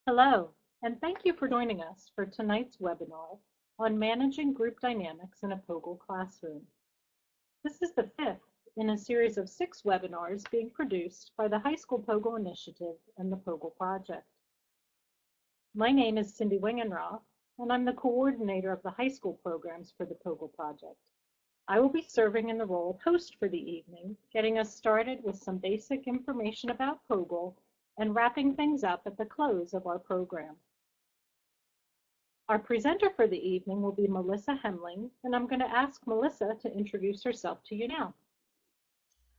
Hello, and thank you for joining us for tonight's webinar on managing group dynamics in a POGIL classroom. This is the fifth in a series of 6 webinars being produced by the High School POGIL Initiative and the POGIL Project. My name is Cindy Wingenroth, and I'm the coordinator of the high school programs for the POGIL Project. I will be serving in the role of host for the evening, getting us started with some basic information about POGIL and wrapping things up at the close of our program. Our presenter for the evening will be Melissa Hemling, and I'm going to ask Melissa to introduce herself to you now.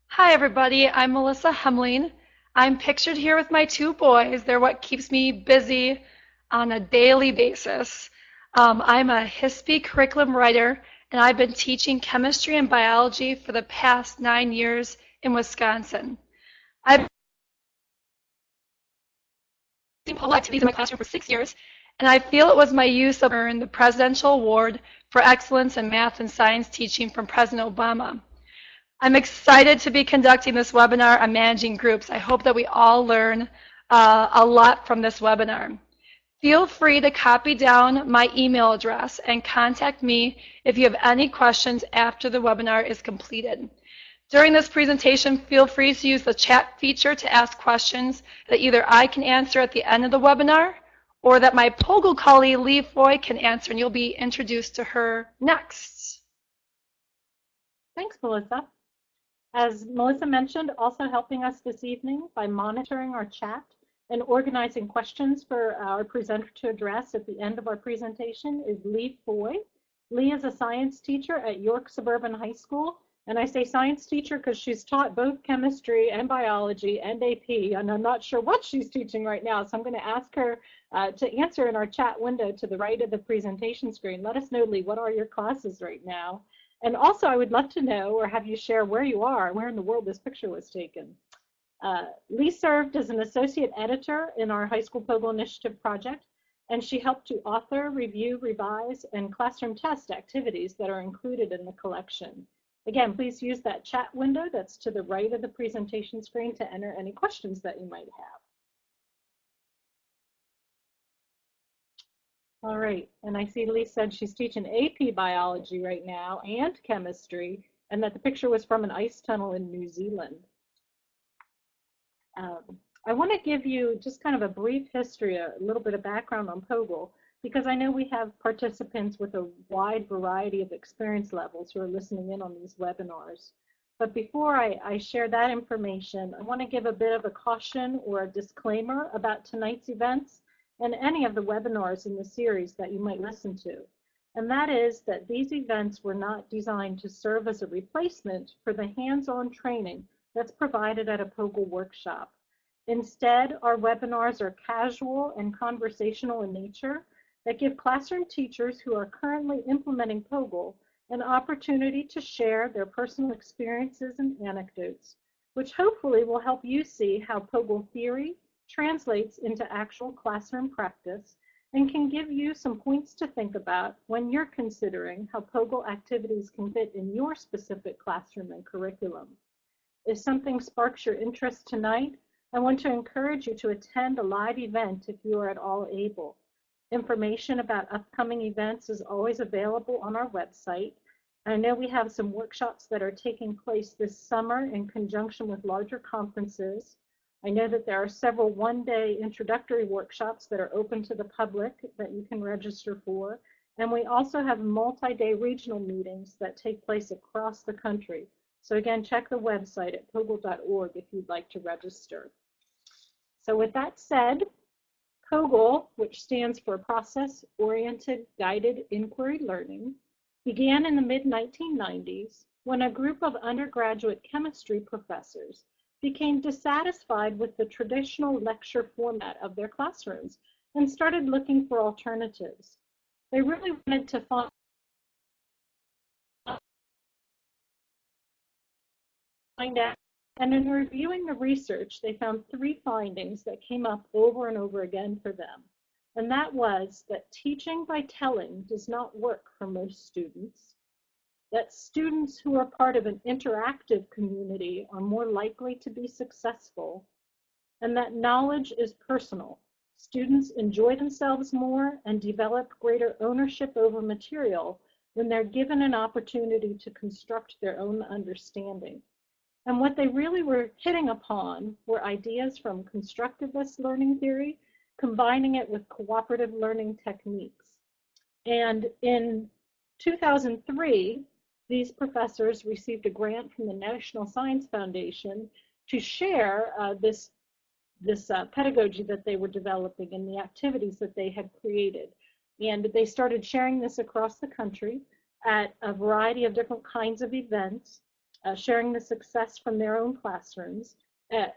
Hi everybody, I'm Melissa Hemling. I'm pictured here with my 2 boys. They're what keeps me busy on a daily basis. I'm a HSPI curriculum writer, and I've been teaching chemistry and biology for the past 9 years in Wisconsin. I've been POGIL activities in my classroom for 6 years, and I feel it was my use of earned the Presidential Award for Excellence in Math and Science Teaching from President Obama. I'm excited to be conducting this webinar on managing groups. I hope that we all learn a lot from this webinar. Feel free to copy down my email address and contact me if you have any questions after the webinar is completed. During this presentation, feel free to use the chat feature to ask questions that either I can answer at the end of the webinar or that my POGIL colleague Lee Foy can answer, and you'll be introduced to her next. Thanks, Melissa. As Melissa mentioned, also helping us this evening by monitoring our chat and organizing questions for our presenter to address at the end of our presentation is Lee Foy. Lee is a science teacher at York Suburban High School, and I say science teacher because she's taught both chemistry and biology and AP, and I'm not sure what she's teaching right now, so I'm going to ask her to answer in our chat window to the right of the presentation screen. Let us know, Lee, what are your classes right now? And also, I would love to know or have you share where you are, where in the world this picture was taken. Lee served as an associate editor in our High School POGIL Initiative project, and she helped to author, review, revise, and classroom test activities that are included in the collection. Again, please use that chat window that's to the right of the presentation screen to enter any questions that you might have. All right, and I see Lee said she's teaching AP biology right now and chemistry, and that the picture was from an ice tunnel in New Zealand. I want to give you just kind of a brief history, a little bit of background on POGIL, because I know we have participants with a wide variety of experience levels who are listening in on these webinars. But before I share that information, I want to give a bit of a caution or a disclaimer about tonight's events and any of the webinars in the series that you might listen to. And that is that these events were not designed to serve as a replacement for the hands-on training that's provided at a POGIL workshop. Instead, our webinars are casual and conversational in nature that give classroom teachers who are currently implementing POGIL an opportunity to share their personal experiences and anecdotes, which hopefully will help you see how POGIL theory translates into actual classroom practice and can give you some points to think about when you're considering how POGIL activities can fit in your specific classroom and curriculum. If something sparks your interest tonight, I want to encourage you to attend a live event if you are at all able. Information about upcoming events is always available on our website. I know we have some workshops that are taking place this summer in conjunction with larger conferences. I know that there are several one-day introductory workshops that are open to the public that you can register for. And we also have multi-day regional meetings that take place across the country. So again, check the website at pogil.org if you'd like to register. So with that said, POGIL, which stands for Process-Oriented Guided Inquiry Learning, began in the mid-1990s when a group of undergraduate chemistry professors became dissatisfied with the traditional lecture format of their classrooms and started looking for alternatives. They really wanted to find out, and in reviewing the research, they found 3 findings that came up over and over again for them. And that was that teaching by telling does not work for most students, that students who are part of an interactive community are more likely to be successful, and that knowledge is personal. Students enjoy themselves more and develop greater ownership over material when they're given an opportunity to construct their own understanding. And what they really were hitting upon were ideas from constructivist learning theory, combining it with cooperative learning techniques. And in 2003, these professors received a grant from the National Science Foundation to share this pedagogy that they were developing and the activities that they had created. And they started sharing this across the country at a variety of different kinds of events, sharing the success from their own classrooms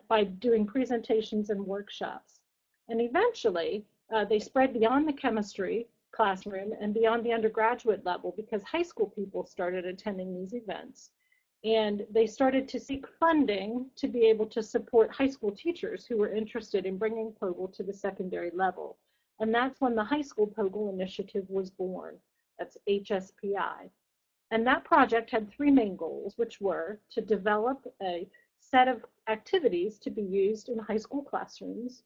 by doing presentations and workshops. And eventually, they spread beyond the chemistry classroom and beyond the undergraduate level because high school people started attending these events. And they started to seek funding to be able to support high school teachers who were interested in bringing POGIL to the secondary level. And that's when the High School POGIL Initiative was born. That's HSPI. And that project had three main goals, which were to develop a set of activities to be used in high school classrooms,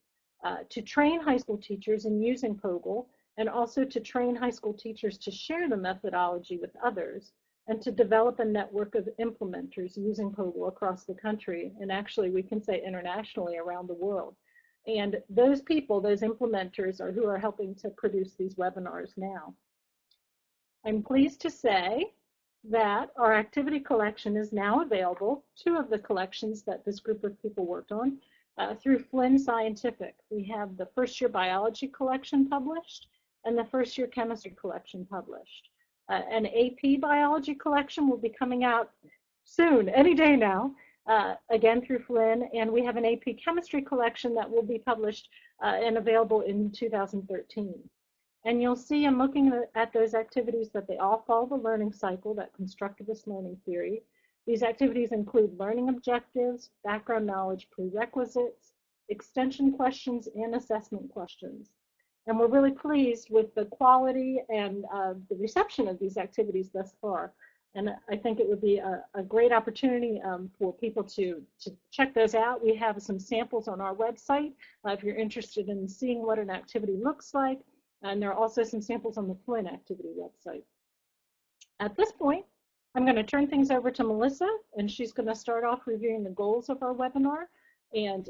to train high school teachers in using POGIL, and also to train high school teachers to share the methodology with others, and to develop a network of implementers using POGIL across the country, and actually we can say internationally around the world. And those people, those implementers, are who are helping to produce these webinars now. I'm pleased to say that our activity collection is now available, two of the collections that this group of people worked on, through Flynn Scientific. We have the first year biology collection published and the first year chemistry collection published. An AP biology collection will be coming out soon, any day now, again through Flynn, and we have an AP chemistry collection that will be published and available in 2013. And you'll see in looking at those activities that they all follow the learning cycle, that constructivist learning theory. These activities include learning objectives, background knowledge prerequisites, extension questions, and assessment questions. And we're really pleased with the quality and the reception of these activities thus far. And I think it would be a great opportunity for people to check those out. We have some samples on our website if you're interested in seeing what an activity looks like. And there are also some samples on the Flynn activity website. At this point, I'm going to turn things over to Melissa, and she's going to start off reviewing the goals of our webinar and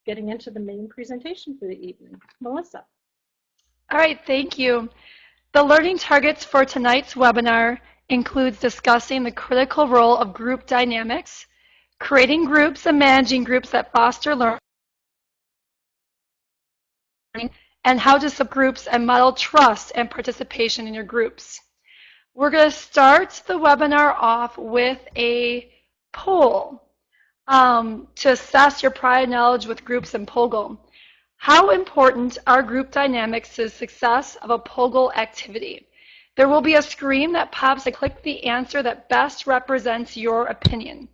getting into the main presentation for the evening. Melissa. All right, thank you. The learning targets for tonight's webinar includes discussing the critical role of group dynamics, creating groups and managing groups that foster learning, and how to subgroups and model trust and participation in your groups. We're going to start the webinar off with a poll to assess your prior knowledge with groups and POGIL. How important are group dynamics to the success of a POGIL activity? There will be a screen that pops and click the answer that best represents your opinion.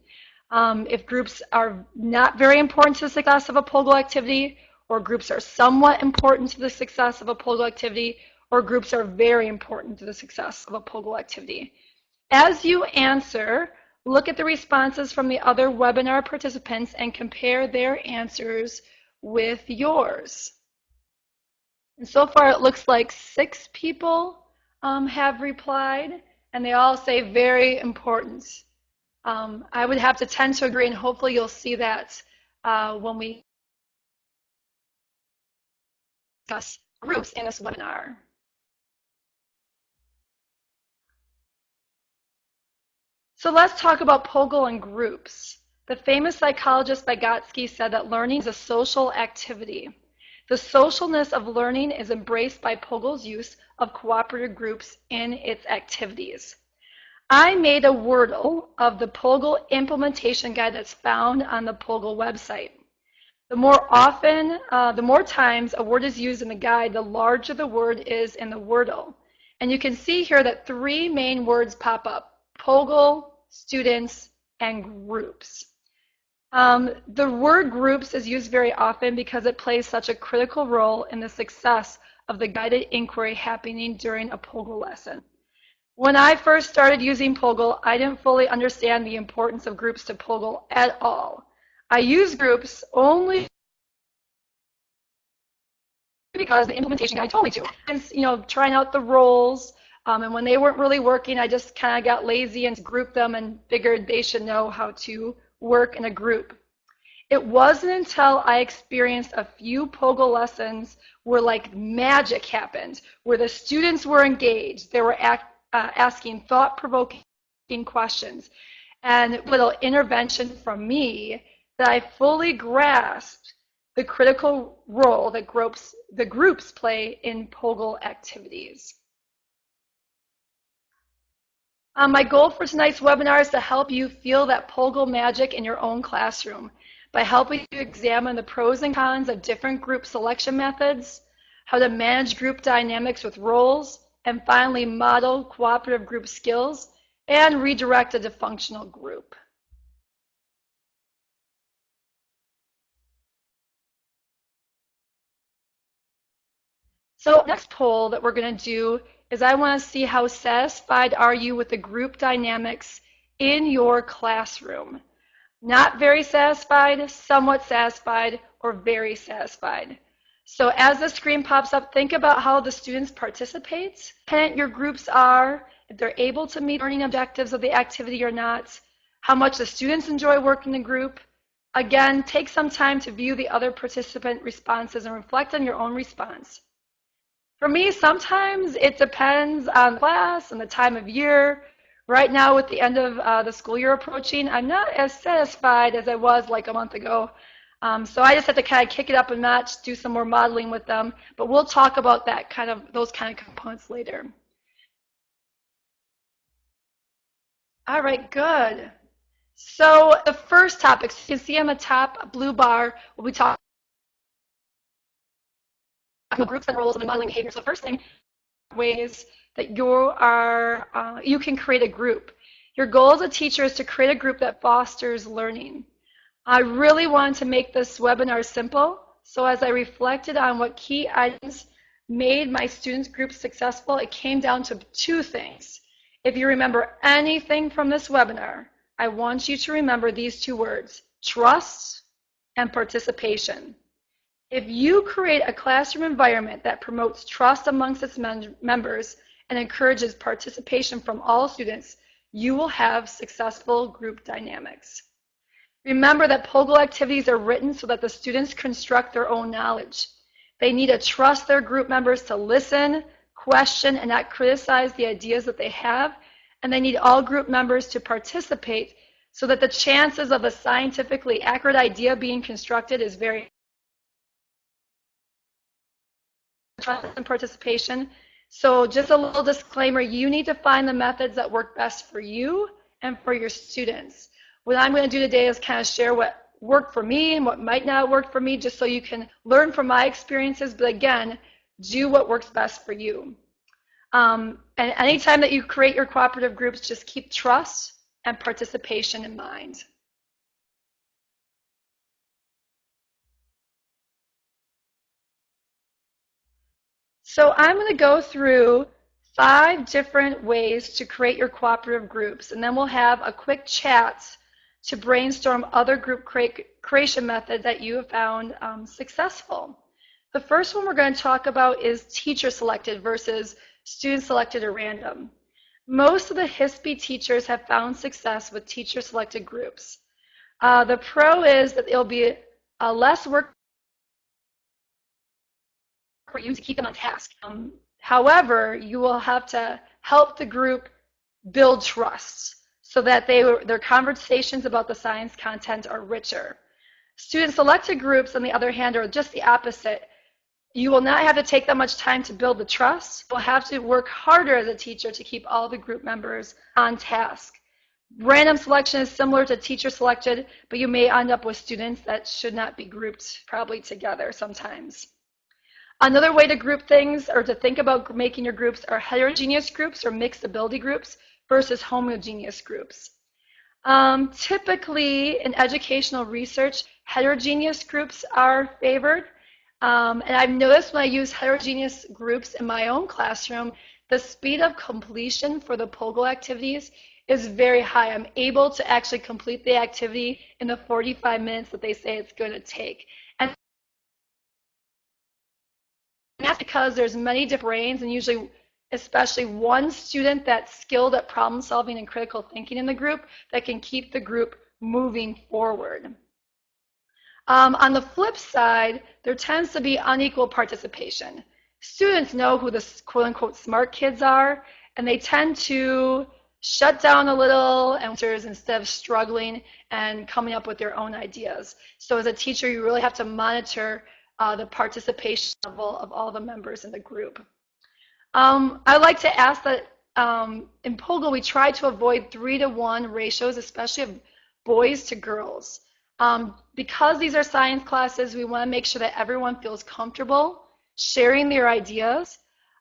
If groups are not very important to the success of a POGIL activity, or groups are somewhat important to the success of a POGIL activity, or groups are very important to the success of a POGIL activity. As you answer, look at the responses from the other webinar participants and compare their answers with yours. And so far it looks like 6 people have replied, and they all say very important. I would have to tend to agree, and hopefully you'll see that when we discuss groups in this webinar. So let's talk about POGIL and groups. The famous psychologist Vygotsky said that learning is a social activity. The socialness of learning is embraced by POGIL's use of cooperative groups in its activities. I made a Wordle of the POGIL implementation guide that's found on the POGIL website. The more times a word is used in the guide, the larger the word is in the Wordle. And you can see here that 3 main words pop up: POGIL, students, and groups. The word groups is used very often because it plays such a critical role in the success of the guided inquiry happening during a POGIL lesson. When I first started using POGIL, I didn't fully understand the importance of groups to POGIL at all. I use groups only because the implementation guide told me to. And, you know, trying out the roles, and when they weren't really working, I just kind of got lazy and grouped them and figured they should know how to work in a group. It wasn't until I experienced a few POGO lessons where like magic happened, where the students were engaged, they were asking thought-provoking questions, and little intervention from me, that I fully grasped the critical role that the groups play in POGO activities. My goal for tonight's webinar is to help you feel that POGO magic in your own classroom by helping you examine the pros and cons of different group selection methods, how to manage group dynamics with roles, and finally model cooperative group skills and redirect a dysfunctional group. So next poll that we're going to do is I want to see how satisfied are you with the group dynamics in your classroom. Not very satisfied, somewhat satisfied, or very satisfied. So as the screen pops up, think about how the students participate, dependent your groups are, if they're able to meet learning objectives of the activity or not, how much the students enjoy working in the group. Again, take some time to view the other participant responses and reflect on your own response. For me, sometimes it depends on the class and the time of year. Right now, with the end of the school year approaching, I'm not as satisfied as I was like a month ago. So I just have to kind of kick it up a notch, do some more modeling with them. But we'll talk about those kind of components later. All right, good. So the first topic, so you can see on the top blue bar, we'll be talking about groups and roles and modeling behavior. So the first thing, ways that you can create a group. Your goal as a teacher is to create a group that fosters learning. I really wanted to make this webinar simple, so as I reflected on what key items made my students' group successful, it came down to two things. If you remember anything from this webinar, I want you to remember these two words: trust and participation. If you create a classroom environment that promotes trust amongst its members and encourages participation from all students, you will have successful group dynamics. Remember that POGO activities are written so that the students construct their own knowledge. They need to trust their group members to listen, question, and not criticize the ideas that they have, and they need all group members to participate so that the chances of a scientifically accurate idea being constructed is very high. Trust and participation. So just a little disclaimer, you need to find the methods that work best for you and for your students. What I'm going to do today is kind of share what worked for me and what might not work for me, just so you can learn from my experiences, but again, do what works best for you. And anytime that you create your cooperative groups, just keep trust and participation in mind. So I'm going to go through 5 different ways to create your cooperative groups, and then we'll have a quick chat to brainstorm other group creation methods that you have found successful. The first one we're going to talk about is teacher-selected versus student-selected or random. Most of the HSPI teachers have found success with teacher-selected groups. The pro is that it'll be less work for you to keep them on task. However, you will have to help the group build trust so that their conversations about the science content are richer. Student-selected groups, on the other hand, are just the opposite. You will not have to take that much time to build the trust. You'll have to work harder as a teacher to keep all the group members on task. Random selection is similar to teacher-selected, but you may end up with students that should not be grouped probably together sometimes. Another way to group things or to think about making your groups are heterogeneous groups or mixed ability groups versus homogeneous groups. Typically, in educational research, heterogeneous groups are favored. And I've noticed when I use heterogeneous groups in my own classroom, the speed of completion for the POGO activities is very high. I'm able to actually complete the activity in the 45 minutes that they say it's going to take. And because there's many different brains, and usually especially one student that's skilled at problem solving and critical thinking in the group that can keep the group moving forward. On the flip side, there tends to be unequal participation. Students know who the quote-unquote smart kids are, and they tend to shut down a little instead of struggling and coming up with their own ideas. So as a teacher, you really have to monitor the participation level of all the members in the group. I like to ask that in POGIL, we try to avoid 3-to-1 ratios, especially of boys to girls. Because these are science classes, we want to make sure that everyone feels comfortable sharing their ideas.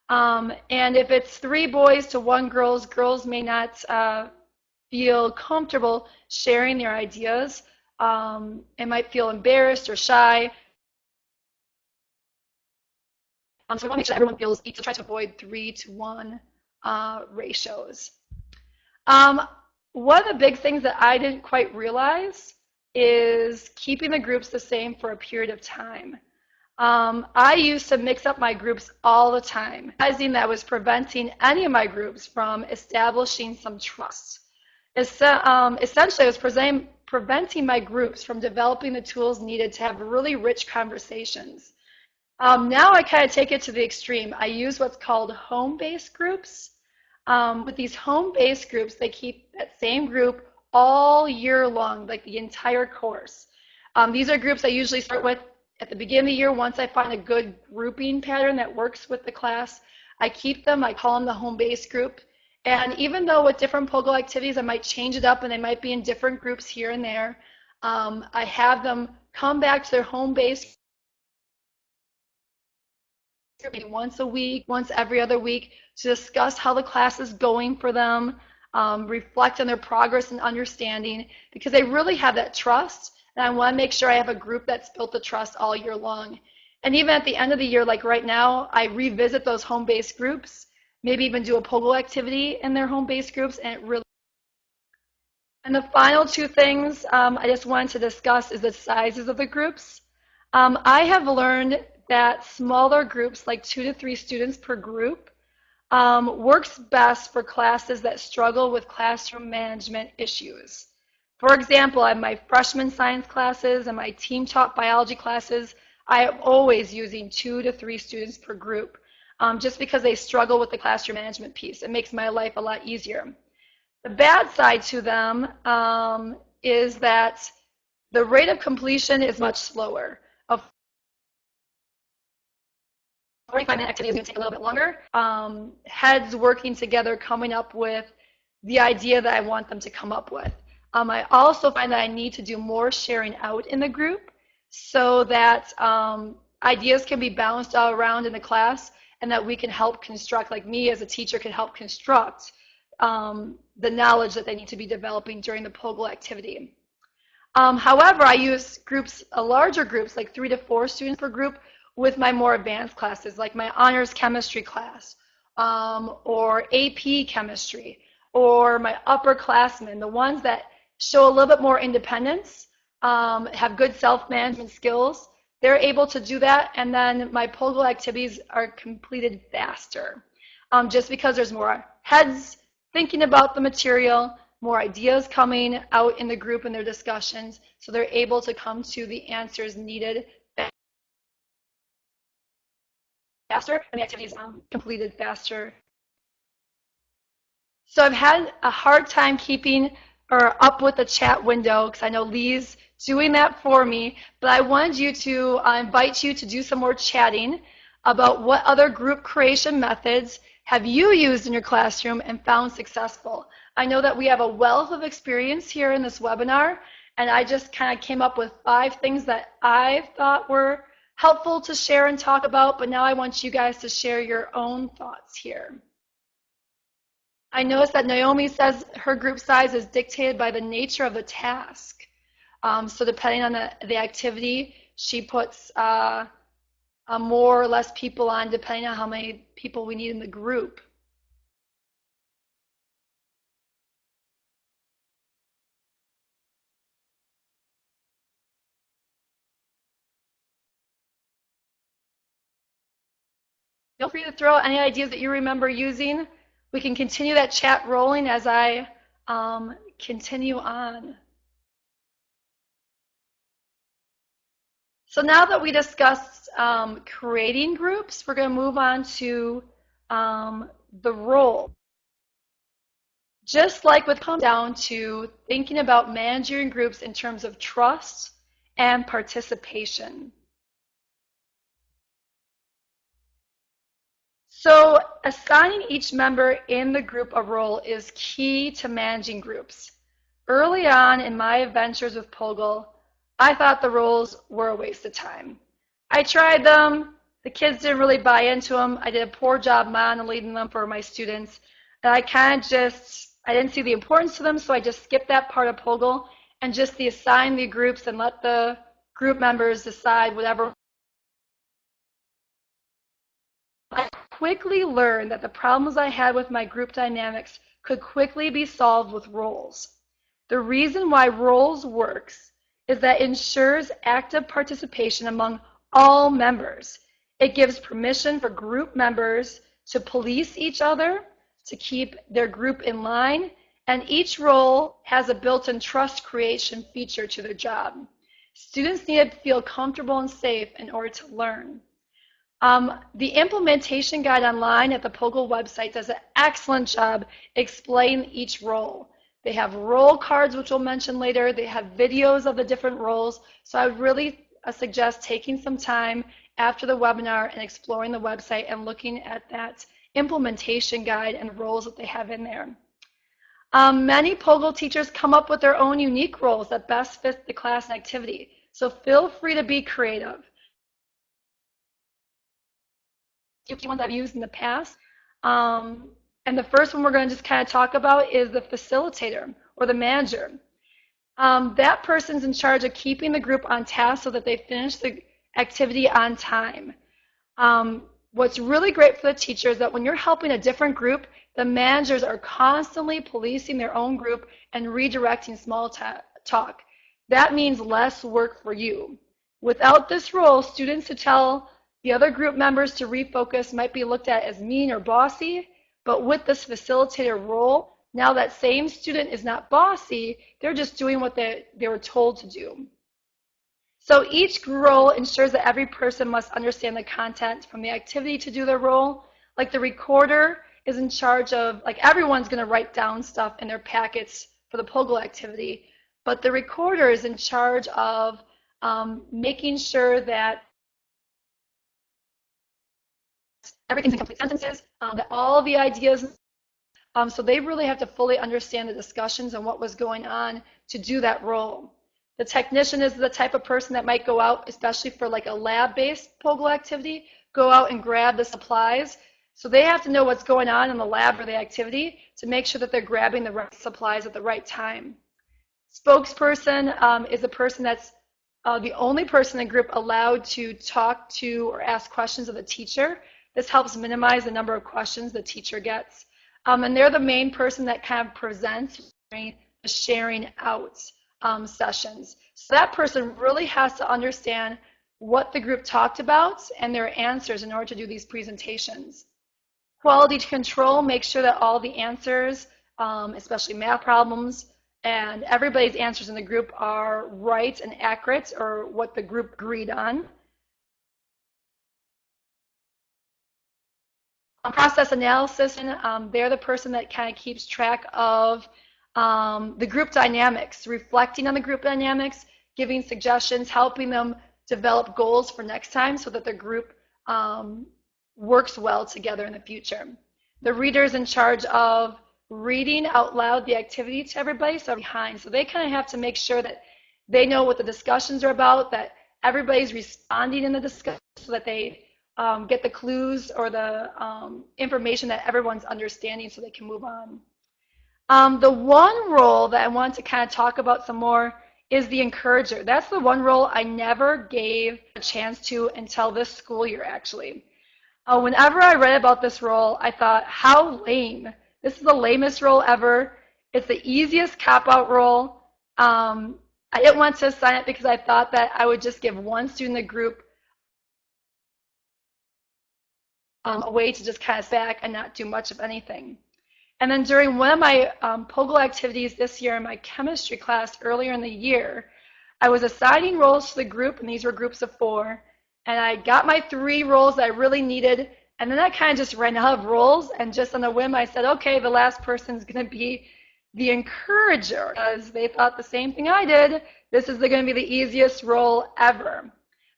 And if it's 3 boys to 1 girl, girls may not feel comfortable sharing their ideas. It might feel embarrassed or shy. So we want to make sure that everyone feels equal, to try to avoid 3-to-1 ratios. One of the big things that I didn't quite realize is keeping the groups the same for a period of time. I used to mix up my groups all the time, realizing that was preventing any of my groups from establishing some trust. Essentially, it was preventing my groups from developing the tools needed to have really rich conversations. Now I kind of take it to the extreme. I use what's called home-based groups. With these home-based groups, they keep that same group all year long, like the entire course. These are groups I usually start with at the beginning of the year. Once I find a good grouping pattern that works with the class, I keep them. I call them the home-based group. And even though with different POGIL activities, I might change it up and they might be in different groups here and there, I have them come back to their home-based maybe once a week, once every other week, to discuss how the class is going for them, reflect on their progress and understanding, because they really have that trust, and I want to make sure I have a group that's built the trust all year long. And even at the end of the year, like right now, I revisit those home-based groups, maybe even do a POGIL activity in their home-based groups, and it really. And the final 2 things I just wanted to discuss is the sizes of the groups. I have learned that smaller groups, like 2 to 3 students per group, works best for classes that struggle with classroom management issues. For example, in my freshman science classes and my team taught biology classes, I am always using 2 to 3 students per group, just because they struggle with the classroom management piece. It makes my life a lot easier. The bad side to them is that the rate of completion is much slower. 45-minute activity is going to take a little bit longer. Heads working together, coming up with the idea that I want them to come up with. I also find that I need to do more sharing out in the group so that ideas can be bounced all around in the class and that we can help construct, like me as a teacher can help construct the knowledge that they need to be developing during the POGIL activity. However, I use groups, larger groups, like 3 to 4 students per group, with my more advanced classes, like my honors chemistry class, or AP chemistry, or my upperclassmen, the ones that show a little bit more independence, have good self-management skills. They're able to do that, and then my POGIL activities are completed faster, just because there's more heads thinking about the material, more ideas coming out in the group in their discussions, so they're able to come to the answers needed faster, and the activities completed faster. So I've had a hard time keeping or up with the chat window because I know Lee's doing that for me, but I wanted you to invite you to do some more chatting about what other group creation methods have you used in your classroom and found successful. I know that we have a wealth of experience here in this webinar, and I just kind of came up with 5 things that I thought were helpful to share and talk about, but now I want you guys to share your own thoughts here. I noticed that Naomi says her group size is dictated by the nature of the task. So depending on the activity, she puts more or less people on depending on how many people we need in the group. Feel free to throw out any ideas that you remember using. We can continue that chat rolling as I continue on. So now that we discussed creating groups, we're going to move on to the role. Just like with come down to thinking about managing groups in terms of trust and participation. So assigning each member in the group a role is key to managing groups. Early on in my adventures with POGL, I thought the roles were a waste of time. I tried them, the kids didn't really buy into them, I did a poor job leading them for my students, and I didn't see the importance to them, so I just skipped that part of POGL and just assign the groups and let the group members decide whatever. I quickly learned that the problems I had with my group dynamics could quickly be solved with roles. The reason why roles works is that it ensures active participation among all members. It gives permission for group members to police each other, to keep their group in line, and each role has a built-in trust creation feature to their job. Students need to feel comfortable and safe in order to learn. The implementation guide online at the POGL website does an excellent job explaining each role. They have role cards, which we'll mention later. They have videos of the different roles. So I would really suggest taking some time after the webinar and exploring the website and looking at that implementation guide and roles that they have in there. Many POGL teachers come up with their own unique roles that best fit the class and activity. So feel free to be creative. Few ones I've used in the past. And the first one we're going to just kind of talk about is the facilitator or the manager. That person's in charge of keeping the group on task so that they finish the activity on time. What's really great for the teacher is that when you're helping a different group, the managers are constantly policing their own group and redirecting small talk. That means less work for you. Without this role, students who tell the other group members to refocus might be looked at as mean or bossy, but with this facilitator role, now that same student is not bossy, they're just doing what they were told to do. So each role ensures that every person must understand the content from the activity to do their role. Like the recorder is in charge of, like everyone's going to write down stuff in their packets for the POGL activity, but the recorder is in charge of making sure that everything's in complete sentences, that all the ideas, so they really have to fully understand the discussions and what was going on to do that role. The technician is the type of person that might go out, especially for like a lab-based POGL activity, go out and grab the supplies. So they have to know what's going on in the lab or the activity to make sure that they're grabbing the right supplies at the right time. Spokesperson is a person that's the only person in the group allowed to talk to or ask questions of the teacher. This helps minimize the number of questions the teacher gets. And they're the main person that kind of presents during the sharing out sessions. So that person really has to understand what the group talked about and their answers in order to do these presentations. Quality control makes sure that all the answers, especially math problems, and everybody's answers in the group are right and accurate or what the group agreed on. Process analysis, they're the person that kind of keeps track of the group dynamics, reflecting on the group dynamics, giving suggestions, helping them develop goals for next time so that the group works well together in the future. The reader is in charge of reading out loud the activity to everybody, so behind. So they kind of have to make sure that they know what the discussions are about, that everybody's responding in the discussion so that they get the clues or the information that everyone's understanding so they can move on. The one role that I want to kind of talk about some more is the encourager. That's the one role I never gave a chance to until this school year, actually. Whenever I read about this role, I thought, how lame. This is the lamest role ever. It's the easiest cop-out role. I didn't want to assign it because I thought that I would just give one student in the group a way to just kind of sit back and not do much of anything. And then during one of my POGIL activities this year in my chemistry class earlier in the year, I was assigning roles to the group, and these were groups of 4, and I got my 3 roles that I really needed, and then I kind of just ran out of roles, and just on a whim I said, okay, the last person's going to be the encourager, because they thought the same thing I did. This is going to be the easiest role ever.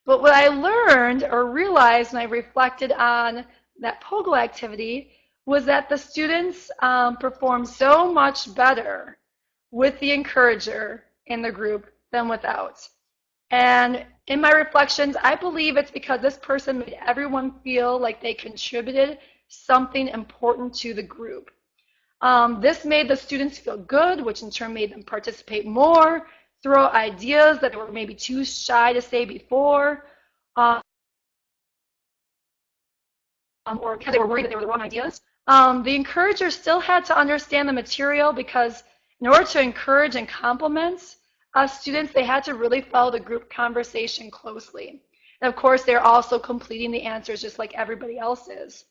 But what I learned or realized when I reflected on that POGIL activity was that the students performed so much better with the encourager in the group than without. And in my reflections, I believe it's because this person made everyone feel like they contributed something important to the group. This made the students feel good, which in turn made them participate more, throw out ideas that they were maybe too shy to say before, or because they were worried that they were the wrong ideas. The encourager still had to understand the material, because in order to encourage and compliment students, they had to really follow the group conversation closely. And of course, they're also completing the answers just like everybody else is.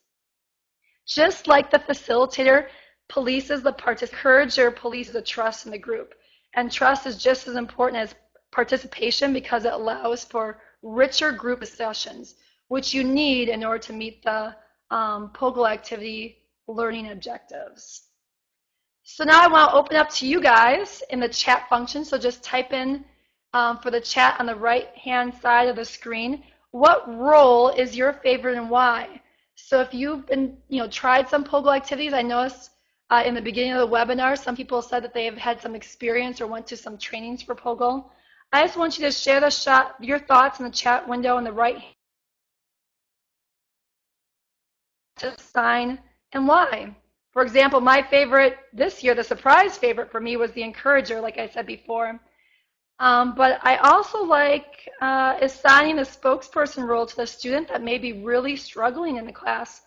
Just like the facilitator polices the encourager polices the trust in the group. And trust is just as important as participation, because it allows for richer group discussions, which you need in order to meet the POGIL activity learning objectives. So now I want to open up to you guys in the chat function. So just type in for the chat on the right-hand side of the screen, what role is your favorite and why? So if you've been, tried some POGIL activities, I noticed in the beginning of the webinar, some people said that they have had some experience or went to some trainings for POGIL. I just want you to share your thoughts in the chat window on the right sign and why. For example, my favorite this year, the surprise favorite for me, was the encourager, like I said before. But I also like assigning the spokesperson role to the student that may be really struggling in the class,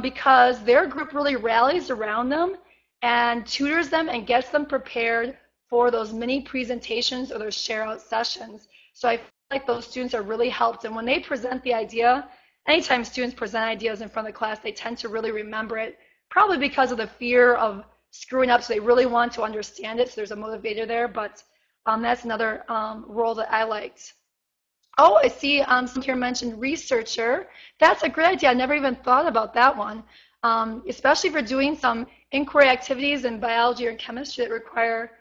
because their group really rallies around them and tutors them and gets them prepared for those mini presentations or those share-out sessions. So I feel like those students are really helped. And when they present the idea, anytime students present ideas in front of the class, they tend to really remember it, probably because of the fear of screwing up, so they really want to understand it, so there's a motivator there. But that's another role that I liked. Oh, I see some here mentioned researcher. That's a great idea. I never even thought about that one, especially for doing some inquiry activities in biology or chemistry that require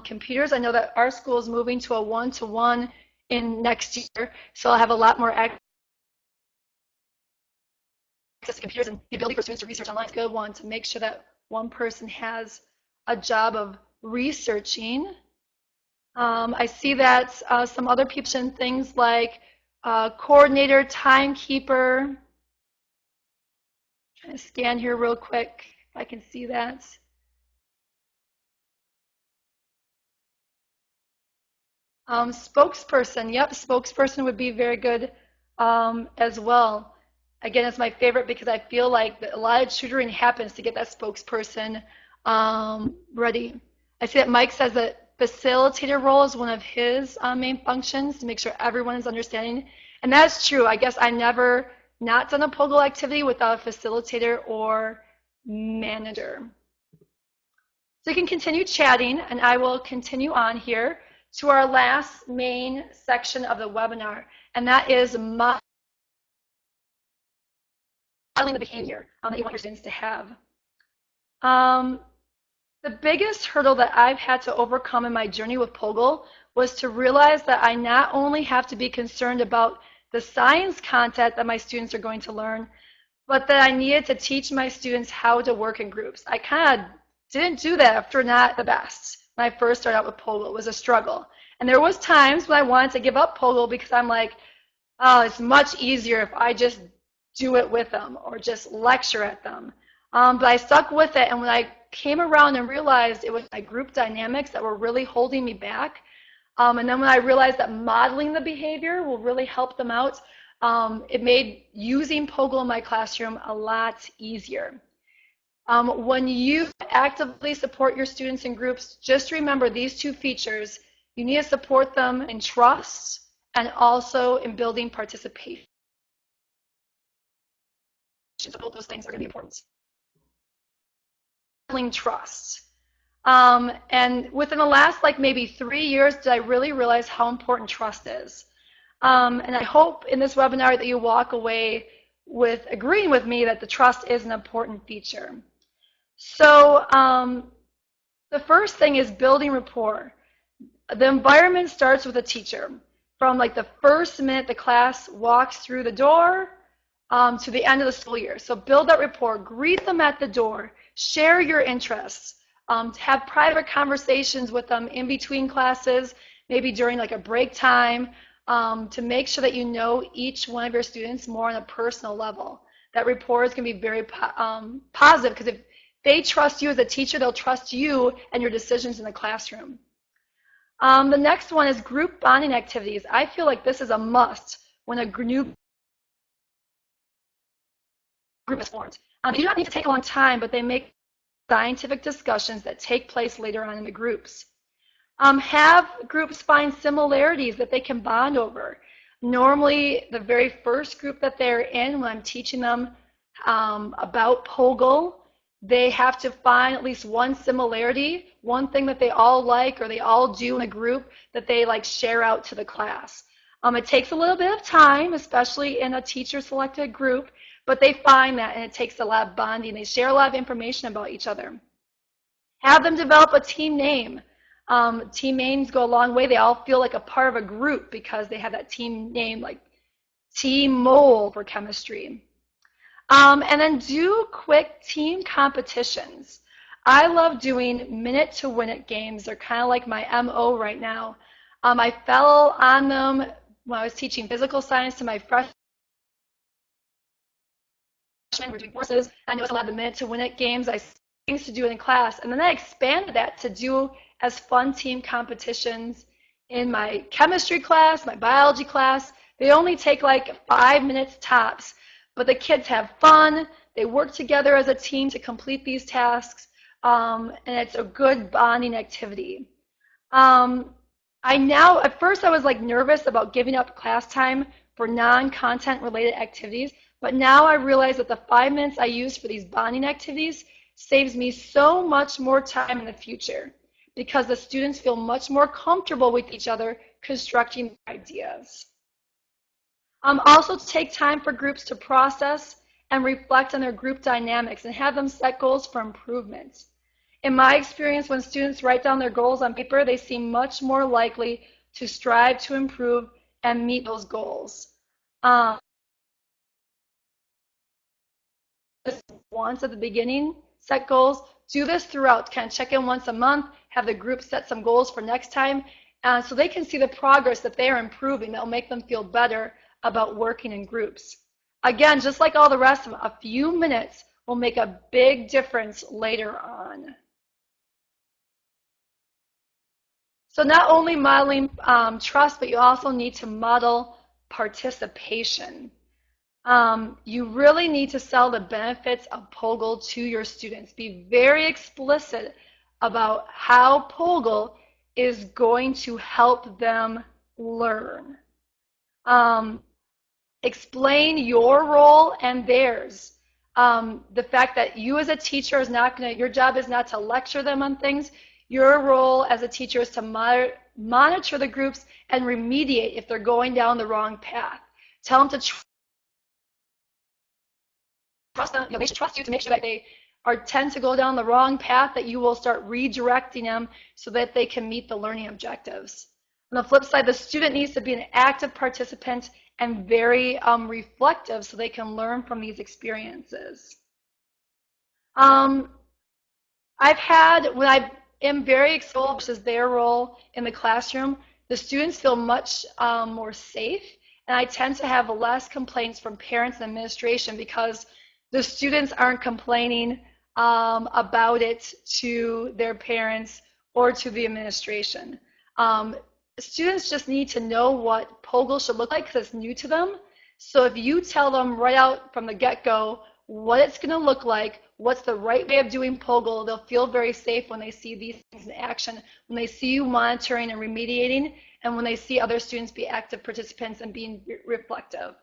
computers. I know that our school is moving to a one-to-one in next year, so I'll have a lot more access to computers, and the ability for students to research online is a good one, to make sure that one person has a job of researching. I see that some other people mentioned things like coordinator, timekeeper. Trying to scan here real quick if I can see that. Spokesperson, yep, spokesperson would be very good as well. Again, it's my favorite because I feel like a lot of tutoring happens to get that spokesperson ready. I see that Mike says that facilitator role is one of his main functions, to make sure everyone is understanding. And that's true. I guess I never not done a POGIL activity without a facilitator or manager. So you can continue chatting, and I will continue on here to our last main section of the webinar, and that is modeling the behavior that you want your students to have. The biggest hurdle that I've had to overcome in my journey with POGIL was to realize that I not only have to be concerned about the science content that my students are going to learn, but that I needed to teach my students how to work in groups. I kind of didn't do that after not the best. When I first started out with POGIL, it was a struggle. And there was times when I wanted to give up POGIL because I'm like, oh, it's much easier if I just do it with them or just lecture at them. But I stuck with it, and when I came around and realized it was my group dynamics that were really holding me back, and then when I realized that modeling the behavior will really help them out, it made using POGIL in my classroom a lot easier. When you actively support your students in groups, just remember these two features. You need to support them in trust and also in building participation. So both those things are going to be important. Building trust. And within the last maybe 3 years, did I really realize how important trust is. And I hope in this webinar that you walk away with agreeing with me that the trust is an important feature. So the first thing is building rapport. The environment starts with a teacher. From the first minute the class walks through the door to the end of the school year. So build that rapport, greet them at the door, share your interests, have private conversations with them in between classes, maybe during a break time, to make sure that you know each one of your students more on a personal level. That rapport is going to be very positive, because if they trust you as a teacher, they'll trust you and your decisions in the classroom. The next one is group bonding activities. I feel like this is a must when a new group is formed. They do not need to take a long time, but they make scientific discussions that take place later on in the groups. Have groups find similarities that they can bond over. Normally, the very first group that they're in, when I'm teaching them about POGIL, they have to find at least one similarity, one thing that they all like or they all do in a group that they share out to the class. It takes a little bit of time, especially in a teacher-selected group, but they find that, and it takes a lot of bonding. They share a lot of information about each other. Have them develop a team name. Team names go a long way. They all feel like a part of a group because they have that team name, like Team Mole for chemistry. And then do quick team competitions. I love doing minute-to-win-it games. They're kind of like my MO right now. I fell on them when I was teaching physical science to my freshmen. We're doing courses. I know it's a lot of the minute-to-win-it games. I things to do in class, and then I expanded that to do as fun team competitions in my chemistry class, my biology class. They only take 5 minutes tops, but the kids have fun. They work together as a team to complete these tasks, and it's a good bonding activity. At first I was nervous about giving up class time for non-content related activities, but now I realize that the 5 minutes I use for these bonding activities saves me so much more time in the future because the students feel much more comfortable with each other constructing ideas. Also take time for groups to process and reflect on their group dynamics and have them set goals for improvement. In my experience, when students write down their goals on paper, they seem much more likely to strive to improve and meet those goals. Once at the beginning, set goals. Do this throughout. Kind of check in once a month, have the group set some goals for next time, so they can see the progress that they are improving. That will make them feel better about working in groups. Again, just like all the rest of them, a few minutes will make a big difference later on. So not only modeling trust, but you also need to model participation. You really need to sell the benefits of POGIL to your students. Be very explicit about how POGIL is going to help them learn. Explain your role and theirs. The fact that you as a teacher is not going to, your job is not to lecture them on things. Your role as a teacher is to monitor the groups and remediate if they're going down the wrong path. Tell them to trust them. They should trust you to make sure that they tend to go down the wrong path, that you will start redirecting them so that they can meet the learning objectives. On the flip side, the student needs to be an active participant and very reflective so they can learn from these experiences. I've had, when I am very exposed as their role in the classroom, the students feel much more safe, and I tend to have less complaints from parents and administration because the students aren't complaining about it to their parents or to the administration. Students just need to know what POGIL should look like because it's new to them. So if you tell them right out from the get-go what it's going to look like, what's the right way of doing POGIL, they'll feel very safe when they see these things in action, when they see you monitoring and remediating, and when they see other students be active participants and being reflective.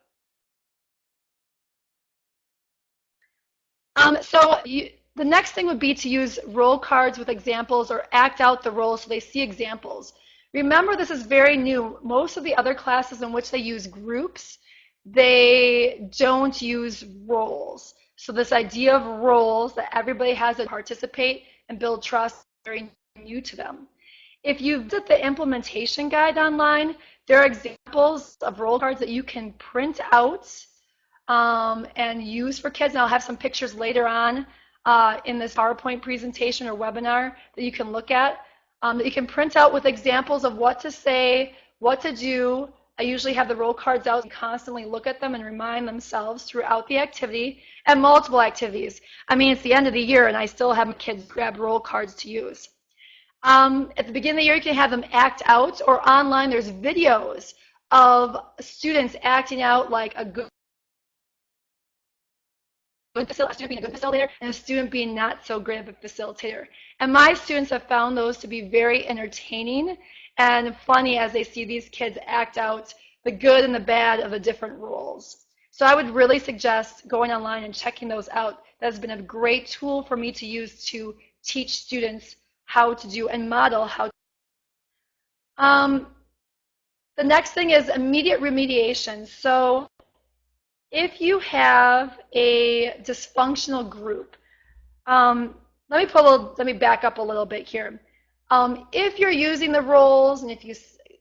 The next thing would be to use role cards with examples or act out the roles so they see examples. Remember, this is very new. Most of the other classes in which they use groups, they don't use roles. So this idea of roles that everybody has to participate and build trust is very new to them. If you visit the implementation guide online, there are examples of role cards that you can print out and use for kids. And I'll have some pictures later on in this PowerPoint presentation or webinar that you can look at, that you can print out with examples of what to say, what to do. I usually have the role cards out and constantly look at them and remind themselves throughout the activity and multiple activities. I mean, it's the end of the year and I still have my kids grab role cards to use. At the beginning of the year, you can have them act out, or online there's videos of students acting out like a student being a good facilitator and a student being not so great of a facilitator. And my students have found those to be very entertaining and funny as they see these kids act out the good and the bad of the different roles. So I would really suggest going online and checking those out. That has been a great tool for me to use to teach students how to do and model how to. The next thing is immediate remediation. So if you have a dysfunctional group, let me back up a little bit here. If you're using the roles and if you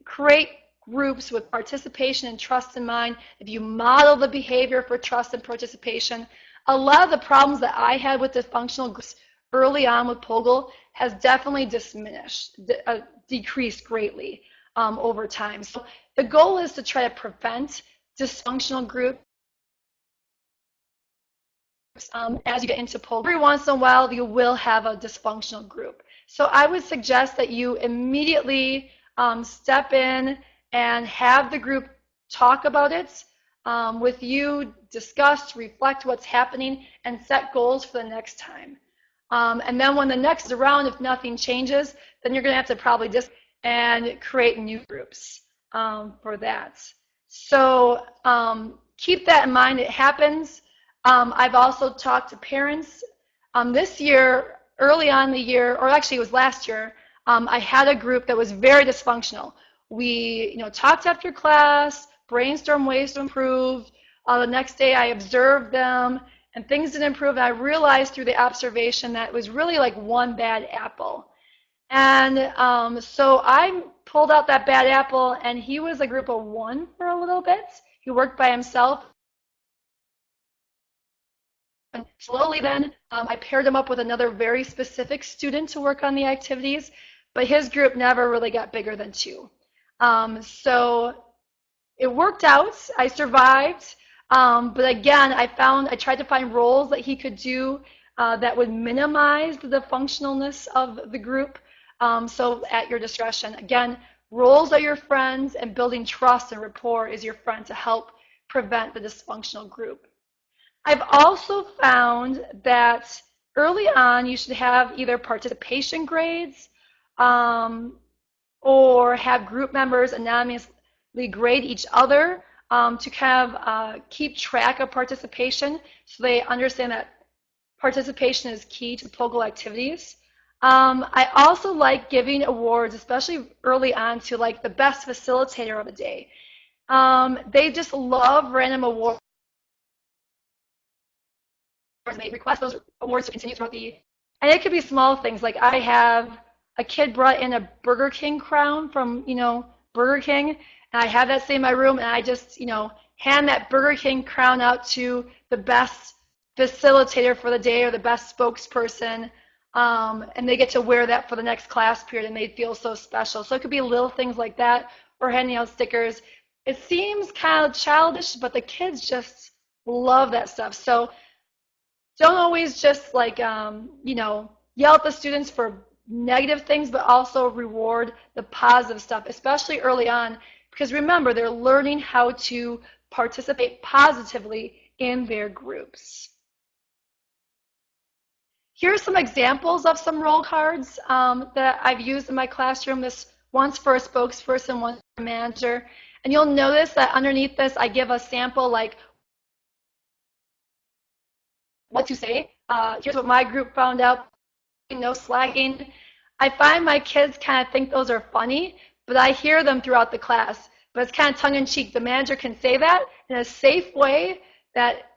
create groups with participation and trust in mind, if you model the behavior for trust and participation, a lot of the problems that I had with dysfunctional groups early on with POGIL has definitely decreased greatly over time. So the goal is to try to prevent dysfunctional groups as you get into POGIL. Every once in a while, you will have a dysfunctional group. So I would suggest that you immediately step in and have the group talk about it with you, discuss, reflect what's happening, and set goals for the next time. And then when the next is around, if nothing changes, then you're going to have to probably just and create new groups for that. So keep that in mind. It happens. I've also talked to parents. This year, early on in the year, or actually it was last year, I had a group that was very dysfunctional. We talked after class, brainstormed ways to improve. The next day I observed them, and things didn't improve. And I realized through the observation that it was really like one bad apple. And so I pulled out that bad apple, and he was a group of one for a little bit. He worked by himself. And slowly then, I paired him up with another very specific student to work on the activities, but his group never really got bigger than two. So it worked out. I survived. But again, I tried to find roles that he could do that would minimize the functionalness of the group. So at your discretion. Again, roles are your friends, and building trust and rapport is your friend to help prevent the dysfunctional group. I've also found that early on you should have either participation grades or have group members anonymously grade each other to kind of keep track of participation so they understand that participation is key to POGIL activities. I also like giving awards, especially early on, to like the best facilitator of the day. They just love random awards. They request those awards to continue throughout the year. And it could be small things, like I have a kid brought in a Burger King crown from, Burger King, and I have that sitting in my room, and I just, hand that Burger King crown out to the best facilitator for the day or the best spokesperson, and they get to wear that for the next class period, and they feel so special. So it could be little things like that, or handing out stickers. It seems kind of childish, but the kids just love that stuff. So don't always just like, yell at the students for negative things, but also reward the positive stuff, especially early on, because remember, they're learning how to participate positively in their groups. Here are some examples of some role cards that I've used in my classroom. One's for a spokesperson, one's for a manager. And you'll notice that underneath this, I give a sample like what to say. here's what my group found out, no slagging. I find my kids kind of think those are funny, but I hear them throughout the class. But it's kind of tongue-in-cheek. The manager can say that in a safe way that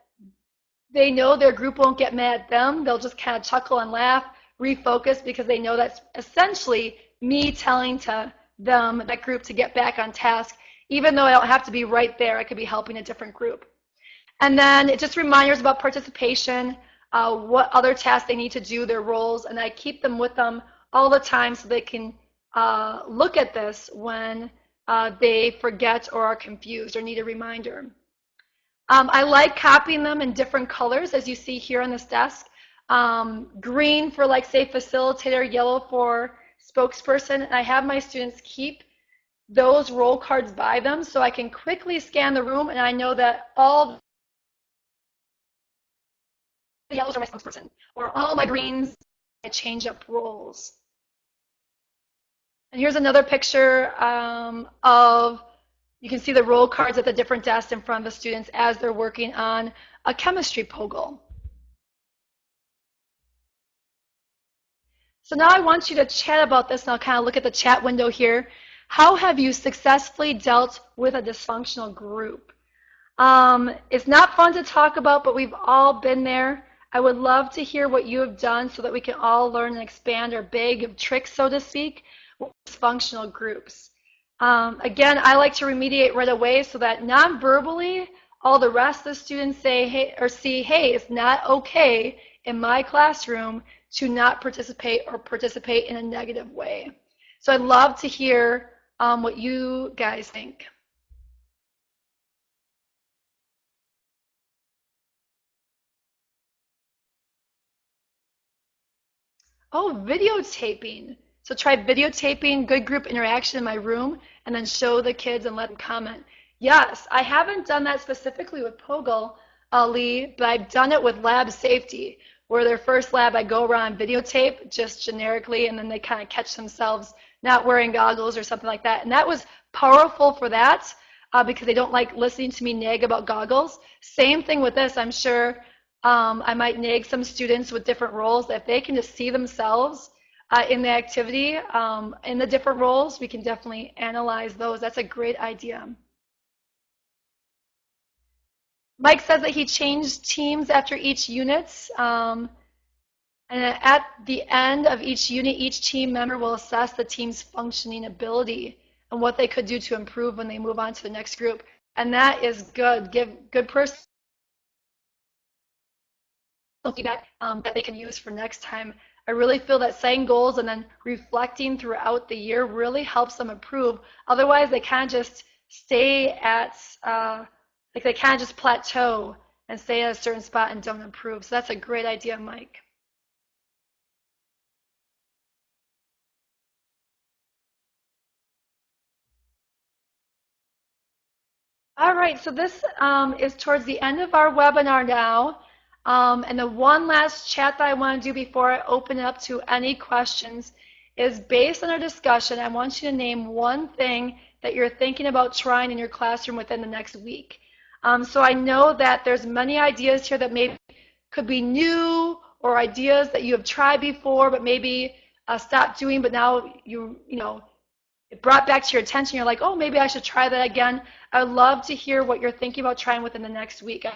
they know their group won't get mad at them. They'll just kind of chuckle and laugh, refocus, because they know that's essentially me telling to them, that group, to get back on task. Even though I don't have to be right there, I could be helping a different group. And then it just reminders about participation, what other tasks they need to do, their roles, and I keep them with them all the time so they can look at this when they forget or are confused or need a reminder. I like copying them in different colors, as you see here on this desk. Green for, like, say, facilitator, yellow for spokesperson, and I have my students keep those roll cards by them so I can quickly scan the room and I know that all the yellows are my spokesperson, or all my greens, I change up roles. And here's another picture of, you can see the roll cards at the different desks in front of the students as they're working on a chemistry POGL. So now I want you to chat about this, and I'll kind of look at the chat window here. How have you successfully dealt with a dysfunctional group? It's not fun to talk about, but we've all been there. I would love to hear what you have done so that we can all learn and expand our bag of tricks, so to speak, with dysfunctional groups. Again, I like to remediate right away so that non-verbally, all the rest of the students say, hey, or see, hey, it's not okay in my classroom to not participate or participate in a negative way. So I'd love to hear what you guys think. Oh, videotaping. So try videotaping good group interaction in my room and then show the kids and let them comment. Yes, I haven't done that specifically with POGL, Lee, but I've done it with lab safety, where their first lab I go around videotape just generically, and then they kind of catch themselves not wearing goggles or something like that. And that was powerful for that because they don't like listening to me nag about goggles. Same thing with this. I'm sure I might nag some students with different roles. If they can just see themselves in the activity, in the different roles, we can definitely analyze those. That's a great idea. Mike says that he changed teams after each unit. And at the end of each unit, each team member will assess the team's functioning ability and what they could do to improve when they move on to the next group. And that is good. Give good personal feedback that they can use for next time. I really feel that setting goals and then reflecting throughout the year really helps them improve. Otherwise, they kind of just stay at, like they kind of just plateau and stay at a certain spot and don't improve. So that's a great idea, Mike. All right, so this is towards the end of our webinar now. And the one last chat that I want to do before I open it up to any questions is, based on our discussion, I want you to name one thing that you're thinking about trying in your classroom within the next week. So I know that there's many ideas here that maybe could be new, or ideas that you have tried before but maybe stopped doing, but now you know, it brought back to your attention. You're like, oh, maybe I should try that again. I would love to hear what you're thinking about trying within the next week. I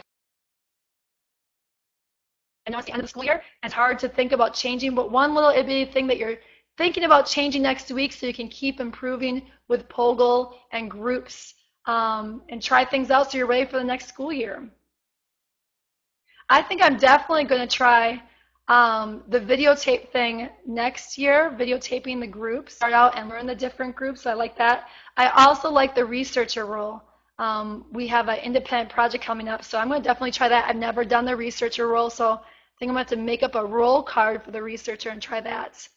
know it's the end of the school year, and it's hard to think about changing, but one little itty thing that you're thinking about changing next week so you can keep improving with POGL and groups, and try things out so you're ready for the next school year. I think I'm definitely going to try the videotape thing next year, videotaping the groups, start out and learn the different groups. I like that. I also like the researcher role. We have an independent project coming up, so I'm going to definitely try that. I've never done the researcher role, so I think I'm going to have to make up a role card for the researcher and try that.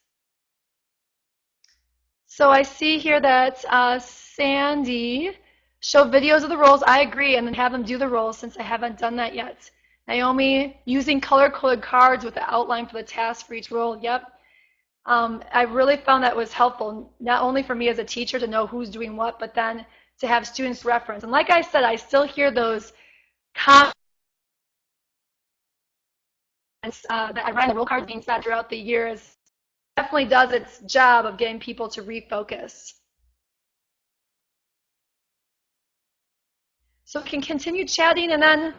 So I see here that Sandy, show videos of the roles. I agree, and then have them do the roles since I haven't done that yet. Naomi, using color-coded cards with the outline for the task for each role. Yep. I really found that was helpful, not only for me as a teacher to know who's doing what, but then to have students reference. And like I said, I still hear those comments that I ran the rule cards being said throughout the years definitely does its job of getting people to refocus. So we can continue chatting, and then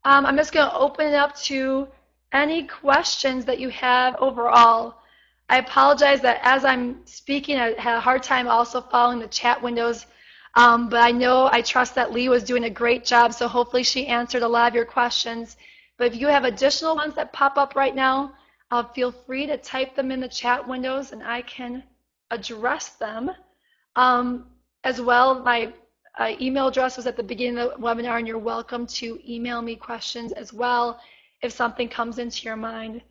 I'm just going to open it up to any questions that you have overall. I apologize that as I'm speaking, I had a hard time also following the chat windows, but I trust that Lee was doing a great job, so hopefully she answered a lot of your questions. But if you have additional ones that pop up right now, feel free to type them in the chat windows and I can address them. As well, my email address was at the beginning of the webinar, and you're welcome to email me questions as well if something comes into your mind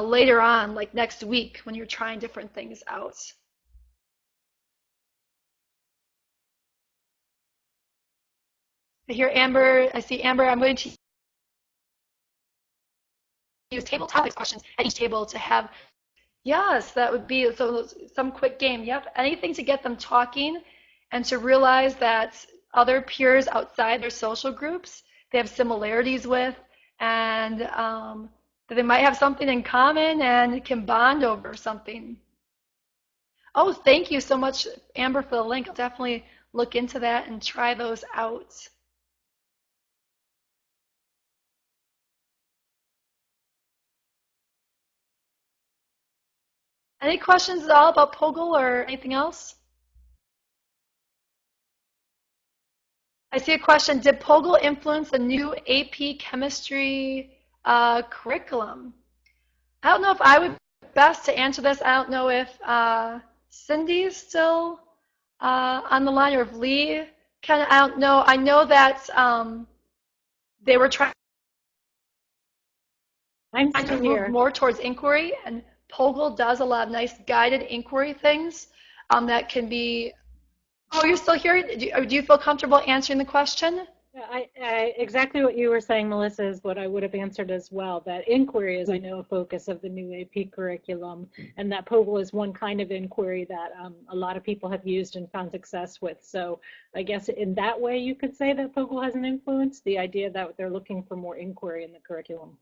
later on, like next week when you're trying different things out. I hear Amber, I see Amber, I'm going to use table topics questions at each table to have, yes, that would be some quick game. Yep, anything to get them talking and to realize that other peers outside their social groups they have similarities with, and that they might have something in common and can bond over something. Oh, thank you so much, Amber, for the link. I'll definitely look into that and try those out. Any questions at all about POGIL or anything else? I see a question. Did POGIL influence the new AP chemistry curriculum? I don't know if I would be best to answer this. I don't know if Cindy's still on the line or if Lee can. I don't know. I know that they were trying to move more towards inquiry, and POGIL does a lot of nice guided inquiry things that can be. Oh, you're still here? Do you feel comfortable answering the question? Exactly what you were saying, Melissa, is what I would have answered as well. That inquiry is, I know, a focus of the new AP curriculum, and that POGIL is one kind of inquiry that a lot of people have used and found success with. So I guess in that way you could say that POGIL has an influence, the idea that they're looking for more inquiry in the curriculum.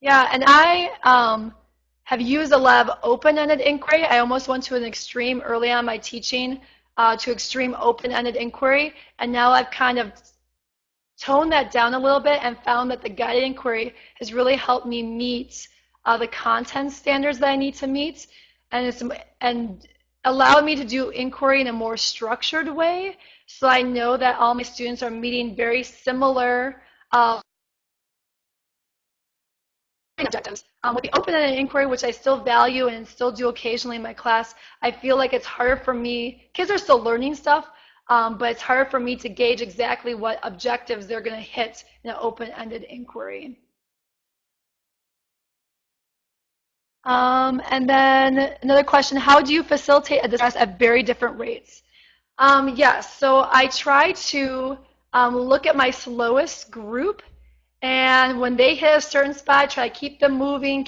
Yeah, and I have used a lot of open-ended inquiry. I almost went to an extreme early on in my teaching to extreme open-ended inquiry, and now I've kind of toned that down a little bit and found that the guided inquiry has really helped me meet the content standards that I need to meet, and allowed me to do inquiry in a more structured way, so I know that all my students are meeting very similar objectives. With the open-ended inquiry, which I still value and still do occasionally in my class, I feel like it's harder for me. Kids are still learning stuff, but it's harder for me to gauge exactly what objectives they're going to hit in an open-ended inquiry. And then another question, how do you facilitate a discuss at very different rates? Yes, so I try to look at my slowest group, and when they hit a certain spot, I try to keep them moving,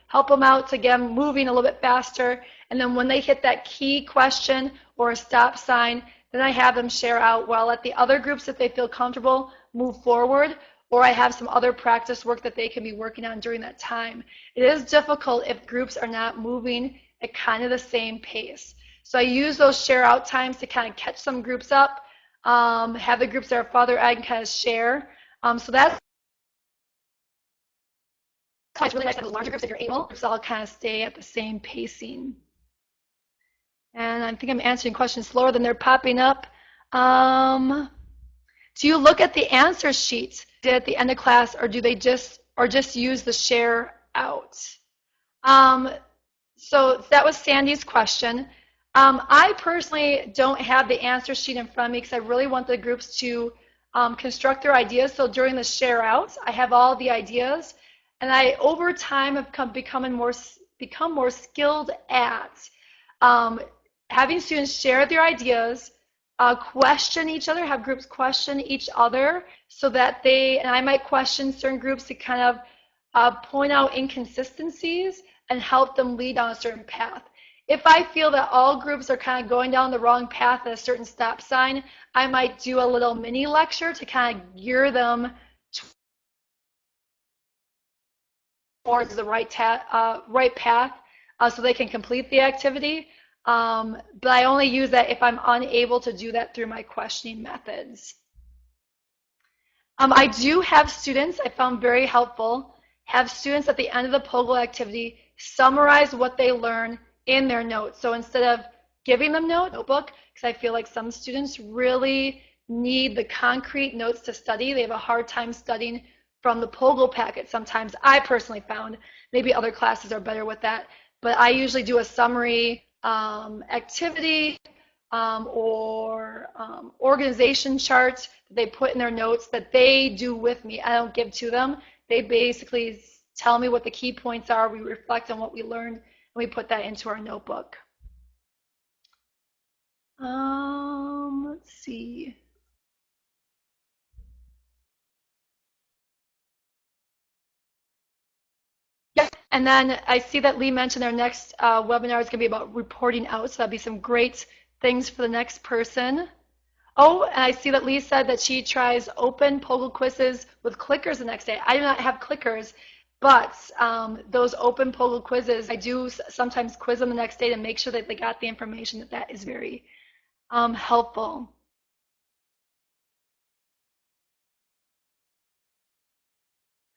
help them out to get them moving a little bit faster. And then when they hit that key question or a stop sign, then I have them share out, while at the other groups, if they feel comfortable, move forward, or I have some other practice work that they can be working on during that time. It is difficult if groups are not moving at kind of the same pace. So I use those share out times to kind of catch some groups up, have the groups that are farther ahead and kind of share. So that's why it's really nice to have those larger groups if you're able, so all kind of stay at the same pacing. And I think I'm answering questions slower than they're popping up. Do you look at the answer sheet at the end of class, or do they just use the share out? So that was Sandy's question. I personally don't have the answer sheet in front of me because I really want the groups to construct their ideas. So during the share out, I have all the ideas, and I over time have become more skilled at having students share their ideas, question each other, have groups question each other, so that and I might question certain groups to kind of point out inconsistencies and help them lead on a certain path. If I feel that all groups are kind of going down the wrong path at a certain stop sign, I might do a little mini lecture to kind of gear them towards the right path so they can complete the activity. But I only use that if I'm unable to do that through my questioning methods. I do have students, I found very helpful, have students at the end of the POGIL activity summarize what they learn in their notes. So instead of giving them notebook, because I feel like some students really need the concrete notes to study. They have a hard time studying from the POGIL packet sometimes. I personally found, maybe other classes are better with that, but I usually do a summary activity or organization charts that they put in their notes that they do with me. I don't give to them. They basically tell me what the key points are. We reflect on what we learned, and we put that into our notebook. Let's see. Yes, and then I see that Lee mentioned our next webinar is going to be about reporting out, so that'll be some great things for the next person. Oh, and I see that Lee said that she tries open POGIL quizzes with clickers the next day. I do not have clickers, but those open POGIL quizzes, I do sometimes quiz them the next day to make sure that they got the information. That is very helpful.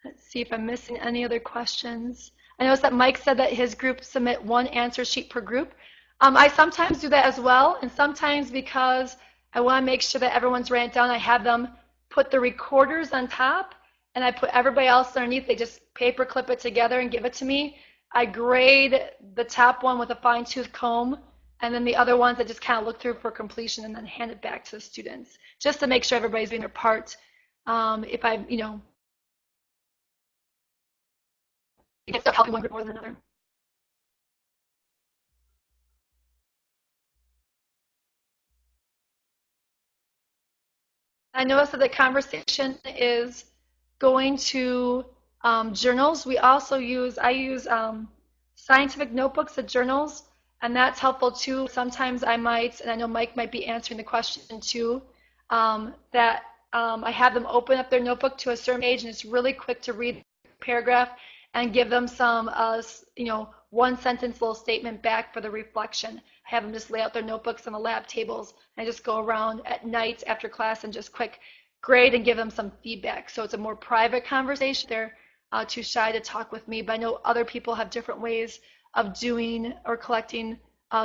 Let's see if I'm missing any other questions. I noticed that Mike said that his group submit one answer sheet per group. I sometimes do that as well, and sometimes because I want to make sure that everyone's written it down, I have them put the recorders on top, and I put everybody else underneath. They just paper clip it together and give it to me. I grade the top one with a fine-tooth comb, and then the other ones I just kind of look through for completion and then hand it back to the students, just to make sure everybody's doing their part. If I, it can start helping one group more than another. I noticed that the conversation is going to journals. We also I use scientific notebooks of journals, and that's helpful too. Sometimes I might, and I know Mike might be answering the question too, that I have them open up their notebook to a certain page, and it's really quick to read the paragraph and give them some, one sentence little statement back for the reflection. I have them just lay out their notebooks on the lab tables. I just go around at night after class and just quick grade and give them some feedback. So it's a more private conversation. They're too shy to talk with me, but I know other people have different ways of doing or collecting